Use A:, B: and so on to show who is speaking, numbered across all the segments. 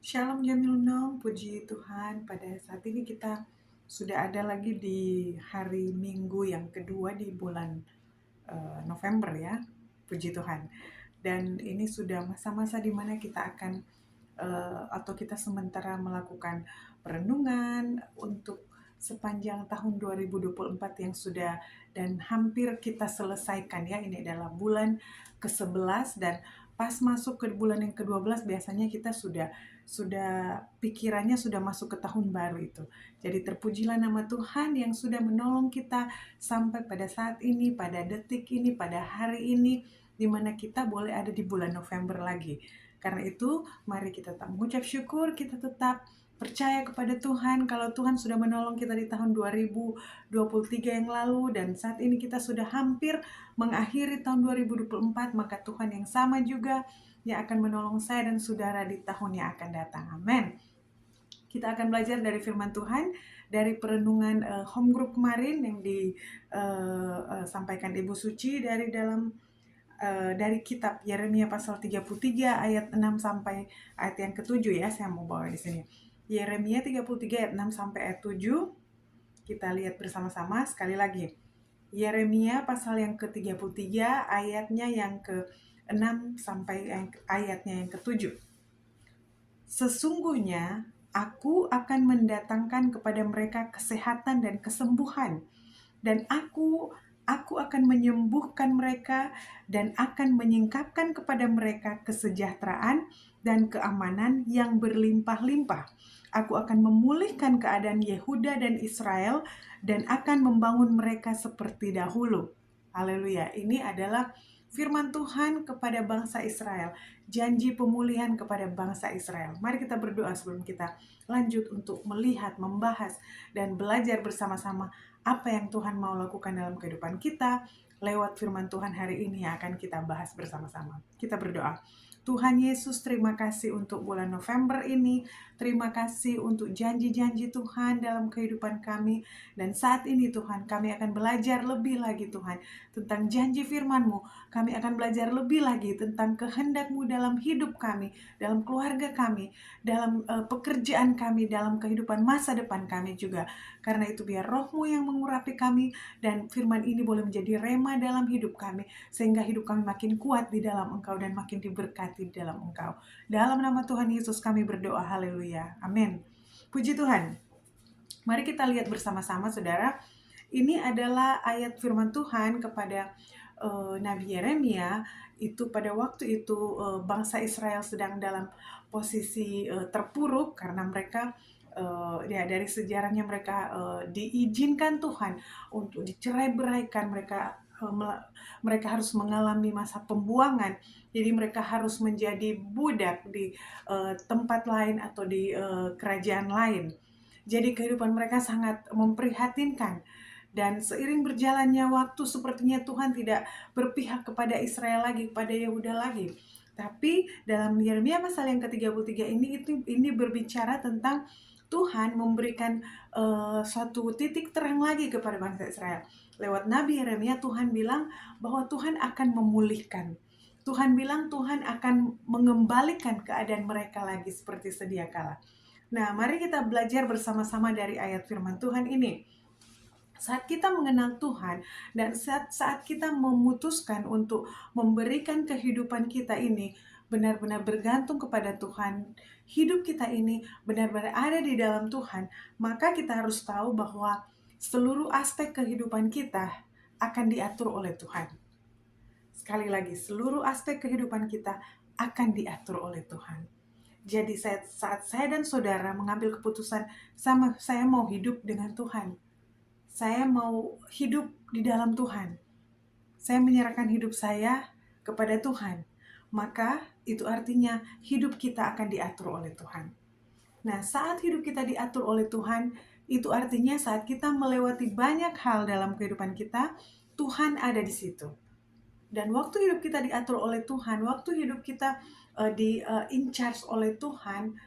A: Shalom Jamilno, puji Tuhan. Pada saat ini kita sudah ada lagi di hari Minggu yang kedua di bulan November ya, puji Tuhan. Dan ini sudah masa-masa di mana kita akan atau kita sementara melakukan perenungan untuk sepanjang tahun 2024 yang sudah dan hampir kita selesaikan ya. Ini adalah bulan ke-11 dan pas masuk ke bulan yang ke-12 biasanya kita sudah pikirannya sudah masuk ke tahun baru itu. Jadi terpujilah nama Tuhan yang sudah menolong kita sampai pada saat ini, pada detik ini, pada hari ini, di mana kita boleh ada di bulan November lagi. Karena itu, mari kita tetap mengucap syukur, kita tetap percaya kepada Tuhan kalau Tuhan sudah menolong kita di tahun 2023 yang lalu dan saat ini kita sudah hampir mengakhiri tahun 2024, maka Tuhan yang sama juga yang akan menolong saya dan saudara di tahun yang akan datang. Amin. Kita akan belajar dari firman Tuhan, dari perenungan home group kemarin yang disampaikan Ibu Suci dari kitab Yeremia pasal 33 ayat 6 sampai ayat yang ke-7 ya, saya mau bawa di sini. Yeremia 33 ayat 6 sampai ayat 7. Kita lihat bersama-sama sekali lagi. Yeremia pasal yang ke-33 ayatnya yang ke-6 sampai ayatnya yang ke-7. Sesungguhnya aku akan mendatangkan kepada mereka kesehatan dan kesembuhan, dan aku akan menyembuhkan mereka dan akan menyingkapkan kepada mereka kesejahteraan dan keamanan yang berlimpah-limpah. Aku akan memulihkan keadaan Yehuda dan Israel dan akan membangun mereka seperti dahulu. Haleluya. Ini adalah firman Tuhan kepada bangsa Israel, janji pemulihan kepada bangsa Israel. Mari kita berdoa sebelum kita lanjut untuk melihat, membahas, dan belajar bersama-sama apa yang Tuhan mau lakukan dalam kehidupan kita lewat firman Tuhan hari ini yang akan kita bahas bersama-sama. Kita berdoa. Tuhan Yesus, terima kasih untuk bulan November ini. Terima kasih untuk janji-janji Tuhan dalam kehidupan kami. Dan saat ini Tuhan, kami akan belajar lebih lagi Tuhan tentang janji firman-Mu. Kami akan belajar lebih lagi tentang kehendak-Mu dalam hidup kami, dalam keluarga kami, dalam pekerjaan kami, dalam kehidupan masa depan kami juga. Karena itu biar Roh-Mu yang mengurapi kami dan firman ini boleh menjadi rema dalam hidup kami, sehingga hidup kami makin kuat di dalam Engkau dan makin diberkati di dalam Engkau. Dalam nama Tuhan Yesus kami berdoa, haleluya, amin. Puji Tuhan. Mari kita lihat bersama-sama saudara. Ini adalah ayat firman Tuhan kepada Nabi Yeremia. Itu pada waktu itu bangsa Israel sedang dalam posisi terpuruk karena mereka ya dari sejarahnya mereka diizinkan Tuhan untuk dicerai-beraikan. Mereka harus mengalami masa pembuangan. Jadi mereka harus menjadi budak di tempat lain atau di kerajaan lain. Jadi kehidupan mereka sangat memprihatinkan. Dan seiring berjalannya waktu sepertinya Tuhan tidak berpihak kepada Israel lagi, kepada Yehuda lagi. Tapi dalam Yeremia pasal yang ke-33 ini berbicara tentang Tuhan memberikan suatu titik terang lagi kepada bangsa Israel. Lewat Nabi Yeremia, Tuhan bilang bahwa Tuhan akan memulihkan. Tuhan bilang Tuhan akan mengembalikan keadaan mereka lagi seperti sedia kala. Nah, mari kita belajar bersama-sama dari ayat firman Tuhan ini. Saat kita mengenal Tuhan dan saat kita memutuskan untuk memberikan kehidupan kita ini benar-benar bergantung kepada Tuhan, hidup kita ini benar-benar ada di dalam Tuhan, maka kita harus tahu bahwa seluruh aspek kehidupan kita akan diatur oleh Tuhan. Sekali lagi, seluruh aspek kehidupan kita akan diatur oleh Tuhan. Jadi saat saya dan saudara mengambil keputusan saya mau hidup dengan Tuhan, saya mau hidup di dalam Tuhan, saya menyerahkan hidup saya kepada Tuhan, maka itu artinya hidup kita akan diatur oleh Tuhan. Nah, saat hidup kita diatur oleh Tuhan, itu artinya saat kita melewati banyak hal dalam kehidupan kita, Tuhan ada di situ. Dan waktu hidup kita diatur oleh Tuhan, waktu hidup kita in charge oleh Tuhan,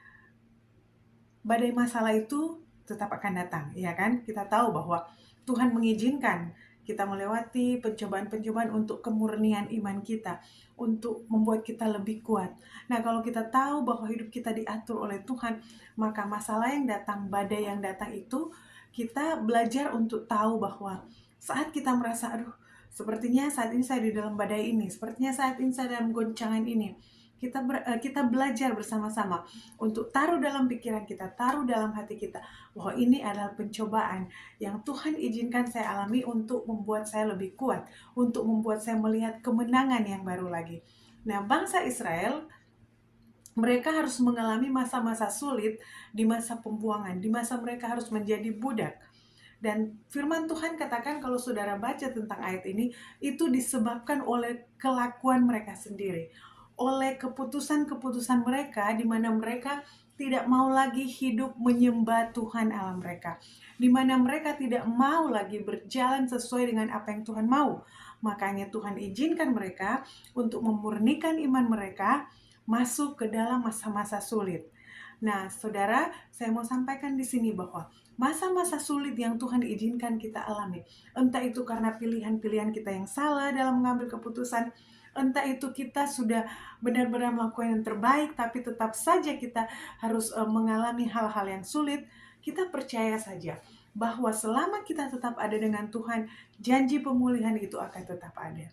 A: badai masalah itu tetap akan datang, ya kan? Kita tahu bahwa Tuhan mengizinkan Kita melewati pencobaan-pencobaan untuk kemurnian iman kita, untuk membuat kita lebih kuat. Nah, kalau kita tahu bahwa hidup kita diatur oleh Tuhan, maka masalah yang datang, badai yang datang itu, kita belajar untuk tahu bahwa saat kita merasa, aduh, sepertinya saat ini saya di dalam badai ini, sepertinya saat ini saya dalam goncangan ini, kita belajar bersama-sama untuk taruh dalam pikiran kita, taruh dalam hati kita, bahwa ini adalah pencobaan yang Tuhan izinkan saya alami untuk membuat saya lebih kuat, untuk membuat saya melihat kemenangan yang baru lagi. Nah, bangsa Israel, mereka harus mengalami masa-masa sulit di masa pembuangan, di masa mereka harus menjadi budak. Dan firman Tuhan katakan, kalau saudara baca tentang ayat ini, itu disebabkan oleh kelakuan mereka sendiri, oleh keputusan-keputusan mereka, di mana mereka tidak mau lagi hidup menyembah Tuhan Allah mereka, di mana mereka tidak mau lagi berjalan sesuai dengan apa yang Tuhan mau. Makanya Tuhan izinkan mereka untuk memurnikan iman mereka, masuk ke dalam masa-masa sulit. Nah, saudara, saya mau sampaikan di sini bahwa masa-masa sulit yang Tuhan izinkan kita alami, entah itu karena pilihan-pilihan kita yang salah dalam mengambil keputusan, entah itu kita sudah benar-benar melakukan yang terbaik, tapi tetap saja kita harus mengalami hal-hal yang sulit. Kita percaya saja bahwa selama kita tetap ada dengan Tuhan, janji pemulihan itu akan tetap ada.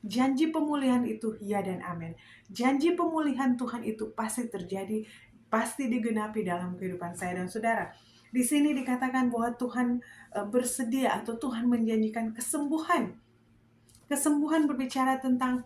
A: Janji pemulihan itu ya dan amin. Janji pemulihan Tuhan itu pasti terjadi, pasti digenapi dalam kehidupan saya dan saudara. Di sini dikatakan bahwa Tuhan bersedia, atau Tuhan menjanjikan kesembuhan. Kesembuhan berbicara tentang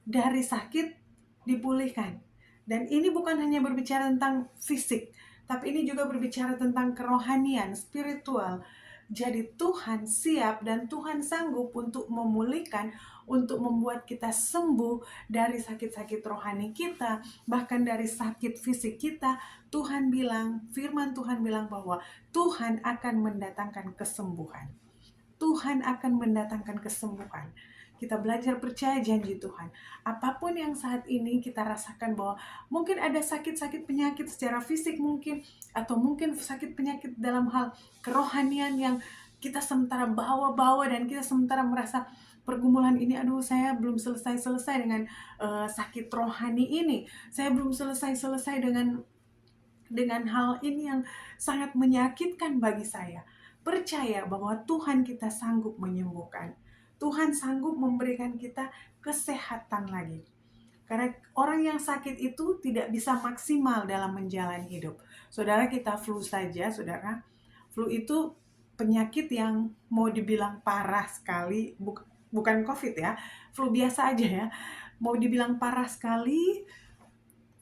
A: dari sakit dipulihkan. Dan ini bukan hanya berbicara tentang fisik, tapi ini juga berbicara tentang kerohanian, spiritual. Jadi Tuhan siap dan Tuhan sanggup untuk memulihkan, untuk membuat kita sembuh dari sakit-sakit rohani kita, bahkan dari sakit fisik kita. Tuhan bilang, firman Tuhan bilang bahwa Tuhan akan mendatangkan kesembuhan. Tuhan akan mendatangkan kesembuhan. Kita belajar percaya janji Tuhan. Apapun yang saat ini kita rasakan, bahwa mungkin ada sakit-sakit penyakit secara fisik mungkin, atau mungkin sakit penyakit dalam hal kerohanian yang kita sementara bawa-bawa, dan kita sementara merasa pergumulan ini, aduh, saya belum selesai-selesai dengan sakit rohani ini. Saya belum selesai-selesai dengan hal ini yang sangat menyakitkan bagi saya. Percaya bahwa Tuhan kita sanggup menyembuhkan. Tuhan sanggup memberikan kita kesehatan lagi. Karena orang yang sakit itu tidak bisa maksimal dalam menjalani hidup. Saudara, kita flu saja, saudara. Flu itu penyakit yang mau dibilang parah sekali, bukan COVID ya, flu biasa aja ya. Mau dibilang parah sekali,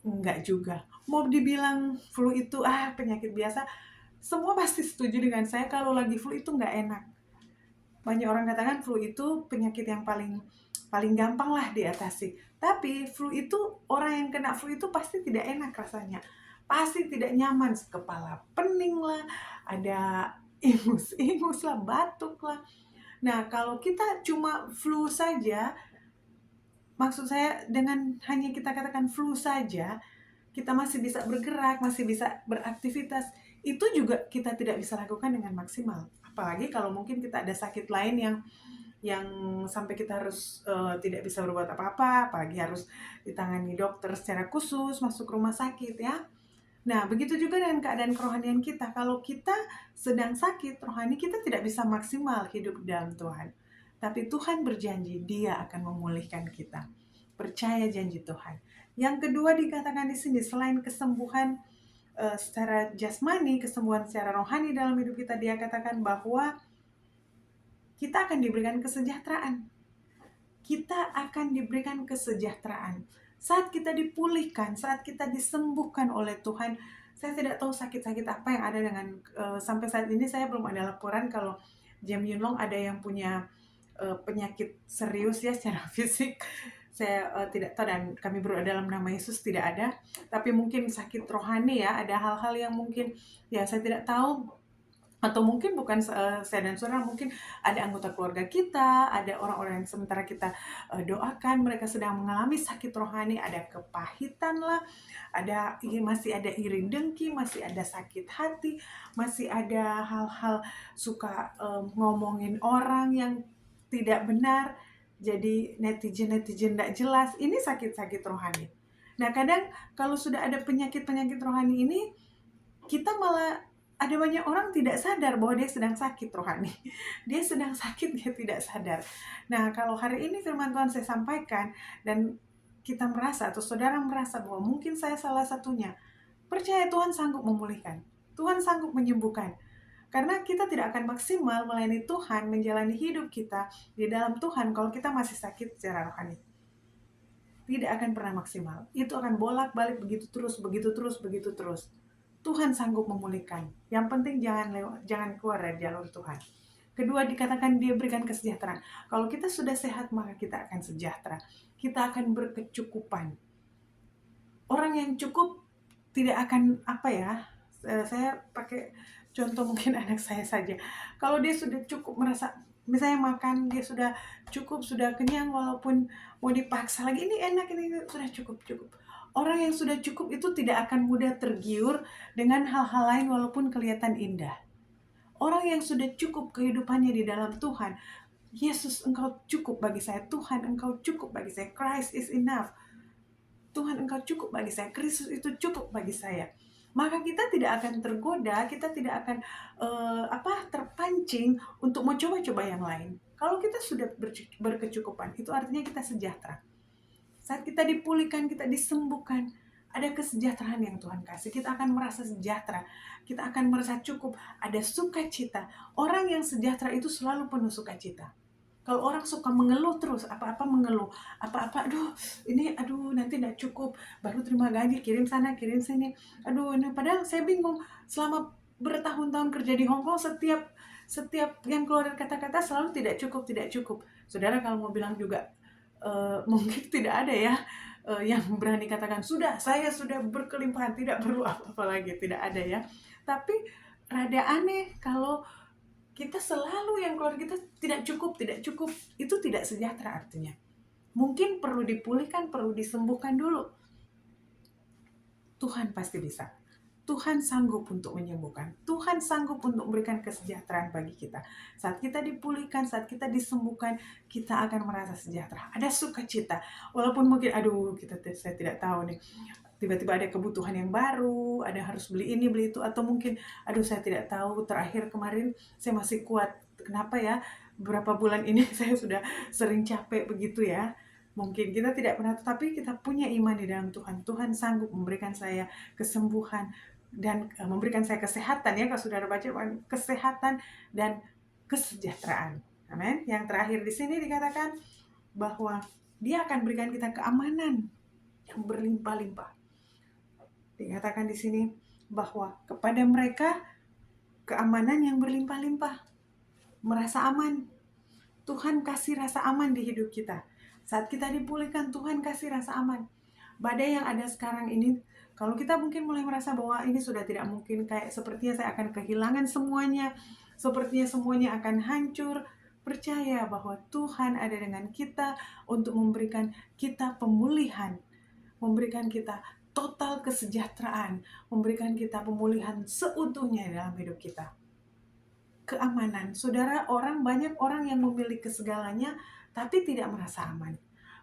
A: enggak juga. Mau dibilang flu itu penyakit biasa, semua pasti setuju dengan saya kalau lagi flu itu nggak enak. Banyak orang katakan flu itu penyakit yang paling paling gampang lah diatasi. Tapi flu itu, orang yang kena flu itu pasti tidak enak rasanya. Pasti tidak nyaman, kepala pening lah, ada ingus-ingus lah, batuk lah. Nah, kalau kita cuma flu saja, maksud saya dengan hanya kita katakan flu saja, kita masih bisa bergerak, masih bisa beraktivitas, itu juga kita tidak bisa lakukan dengan maksimal. Apalagi kalau mungkin kita ada sakit lain yang sampai kita harus tidak bisa berbuat apa-apa, apalagi harus ditangani dokter secara khusus, masuk rumah sakit ya. Nah, begitu juga dengan keadaan kerohanian kita. Kalau kita sedang sakit rohani, kita tidak bisa maksimal hidup dalam Tuhan. Tapi Tuhan berjanji, Dia akan memulihkan kita. Percaya janji Tuhan. Yang kedua dikatakan di sini, selain kesembuhan secara jasmani, kesembuhan secara rohani dalam hidup kita, Dia katakan bahwa kita akan diberikan kesejahteraan. Kita akan diberikan kesejahteraan. Saat kita dipulihkan, saat kita disembuhkan oleh Tuhan, saya tidak tahu sakit-sakit apa yang ada dengan, sampai saat ini saya belum ada laporan kalau Jam Yunlong ada yang punya penyakit serius ya secara fisik. Saya tidak tahu, dan kami berdoa dalam nama Yesus tidak ada. Tapi mungkin sakit rohani ya, ada hal-hal yang mungkin ya saya tidak tahu. Atau mungkin bukan saya dan saudara, mungkin ada anggota keluarga kita, ada orang-orang yang sementara kita doakan, mereka sedang mengalami sakit rohani, ada kepahitan lah, masih ada iri dengki, masih ada sakit hati, masih ada hal-hal suka ngomongin orang yang tidak benar, jadi netizen-netizen tidak jelas. Ini sakit-sakit rohani. Nah, kadang kalau sudah ada penyakit-penyakit rohani ini, kita malah ada banyak orang tidak sadar bahwa dia sedang sakit rohani. Dia sedang sakit, dia tidak sadar. Nah, kalau hari ini firman Tuhan saya sampaikan, dan kita merasa atau saudara merasa bahwa mungkin saya salah satunya, percaya Tuhan sanggup memulihkan. Tuhan sanggup menyembuhkan. Karena kita tidak akan maksimal melayani Tuhan, menjalani hidup kita di dalam Tuhan kalau kita masih sakit secara rohani. Tidak akan pernah maksimal. Itu akan bolak-balik begitu terus, begitu terus, begitu terus. Tuhan sanggup memulihkan. Yang penting jangan keluar dari jalur Tuhan. Kedua, dikatakan dia berikan kesejahteraan. Kalau kita sudah sehat, maka kita akan sejahtera. Kita akan berkecukupan. Orang yang cukup tidak akan saya pakai contoh mungkin anak saya saja. Kalau dia sudah cukup merasa, misalnya makan, dia sudah cukup, sudah kenyang, walaupun mau dipaksa lagi, ini enak, ini sudah cukup. Orang yang sudah cukup itu tidak akan mudah tergiur dengan hal-hal lain walaupun kelihatan indah. Orang yang sudah cukup kehidupannya di dalam Tuhan, Yesus, engkau cukup bagi saya. Tuhan, engkau cukup bagi saya. Christ is enough. Tuhan, engkau cukup bagi saya. Kristus itu cukup bagi saya. Maka kita tidak akan tergoda, kita tidak akan terpancing untuk mau coba-coba yang lain. Kalau kita sudah berkecukupan, itu artinya kita sejahtera. Saat kita dipulihkan, kita disembuhkan, ada kesejahteraan yang Tuhan kasih. Kita akan merasa sejahtera. Kita akan merasa cukup. Ada sukacita. Orang yang sejahtera itu selalu penuh sukacita. Kalau orang suka mengeluh terus, apa-apa mengeluh, aduh nanti tidak cukup, baru terima gaji, kirim sana, kirim sini. Padahal saya bingung, selama bertahun-tahun kerja di Hong Kong, setiap yang keluar dari kata-kata selalu tidak cukup. Saudara kalau mau bilang juga, mungkin tidak ada ya yang berani katakan, saya sudah berkelimpahan, tidak perlu apa-apa lagi, tidak ada ya. Tapi rada aneh kalau kita selalu yang keluar kita tidak cukup, itu tidak sejahtera artinya. Mungkin perlu dipulihkan, perlu disembuhkan dulu. Tuhan pasti bisa. Tuhan sanggup untuk menyembuhkan. Tuhan sanggup untuk memberikan kesejahteraan bagi kita. Saat kita dipulihkan, saat kita disembuhkan, kita akan merasa sejahtera. Ada sukacita. Walaupun mungkin, saya tidak tahu nih, tiba-tiba ada kebutuhan yang baru, ada harus beli ini, beli itu, atau mungkin, saya tidak tahu, terakhir kemarin saya masih kuat. Kenapa ya? Beberapa bulan ini saya sudah sering capek begitu ya. Mungkin kita tidak pernah, tetapi kita punya iman di dalam Tuhan. Tuhan sanggup memberikan saya kesembuhan dan memberikan saya kesehatan ya. Kalau saudara baca, kesehatan dan kesejahteraan. Amin. Yang terakhir di sini dikatakan bahwa dia akan berikan kita keamanan yang berlimpah-limpah. Dikatakan di sini bahwa kepada mereka keamanan yang berlimpah-limpah. Merasa aman. Tuhan kasih rasa aman di hidup kita. Saat kita dipulihkan, Tuhan kasih rasa aman. Badai yang ada sekarang ini, kalau kita mungkin mulai merasa bahwa ini sudah tidak mungkin, kayak sepertinya saya akan kehilangan semuanya, sepertinya semuanya akan hancur. Percaya bahwa Tuhan ada dengan kita untuk memberikan kita pemulihan, memberikan kita total kesejahteraan, memberikan kita pemulihan seutuhnya dalam hidup kita. Keamanan. Saudara, banyak orang yang memiliki segalanya tapi tidak merasa aman.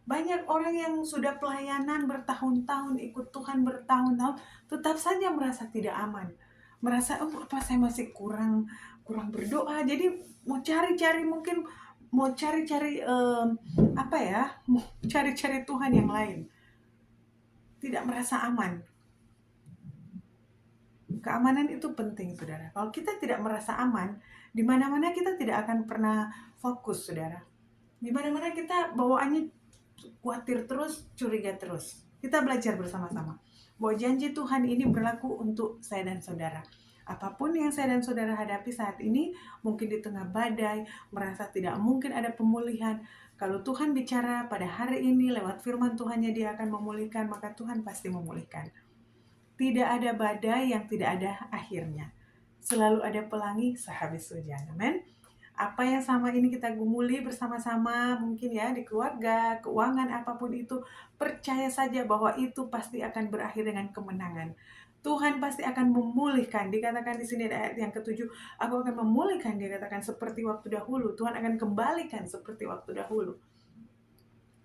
A: Banyak orang yang sudah pelayanan bertahun-tahun, ikut Tuhan bertahun-tahun, tetap saja merasa tidak aman. Merasa, saya masih kurang berdoa. Jadi mau cari-cari Tuhan yang lain. Tidak merasa aman. Keamanan itu penting, saudara. Kalau kita tidak merasa aman, di mana-mana kita tidak akan pernah fokus, saudara. Di mana-mana kita bawaannya khawatir terus, curiga terus. Kita belajar bersama-sama bahwa janji Tuhan ini berlaku untuk saya dan saudara. Apapun yang saya dan saudara hadapi saat ini, mungkin di tengah badai, merasa tidak mungkin ada pemulihan. Kalau Tuhan bicara pada hari ini lewat firman Tuhannya, dia akan memulihkan, maka Tuhan pasti memulihkan. Tidak ada badai yang tidak ada akhirnya. Selalu ada pelangi sehabis hujan. Amin. Apa yang sama ini kita gumuli bersama-sama, mungkin ya di keluarga, keuangan, apapun itu, percaya saja bahwa itu pasti akan berakhir dengan kemenangan. Tuhan pasti akan memulihkan. Dikatakan di sini ada ayat yang ketujuh, aku akan memulihkan, dia katakan seperti waktu dahulu. Tuhan akan kembalikan seperti waktu dahulu.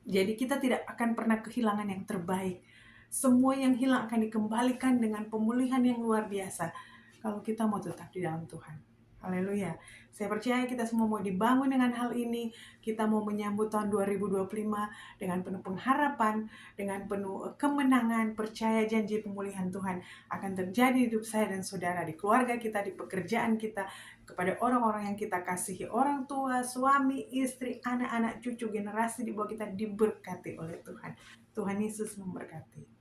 A: Jadi kita tidak akan pernah kehilangan yang terbaik. Semua yang hilang akan dikembalikan dengan pemulihan yang luar biasa kalau kita mau tetap di dalam Tuhan. Haleluya. Saya percaya kita semua mau dibangun dengan hal ini. Kita mau menyambut tahun 2025 dengan penuh pengharapan, dengan penuh kemenangan, percaya janji pemulihan Tuhan akan terjadi di hidup saya dan saudara, di keluarga kita, di pekerjaan kita, kepada orang-orang yang kita kasihi, orang tua, suami, istri, anak-anak, cucu, generasi di bawah kita diberkati oleh Tuhan. Tuhan Yesus memberkati.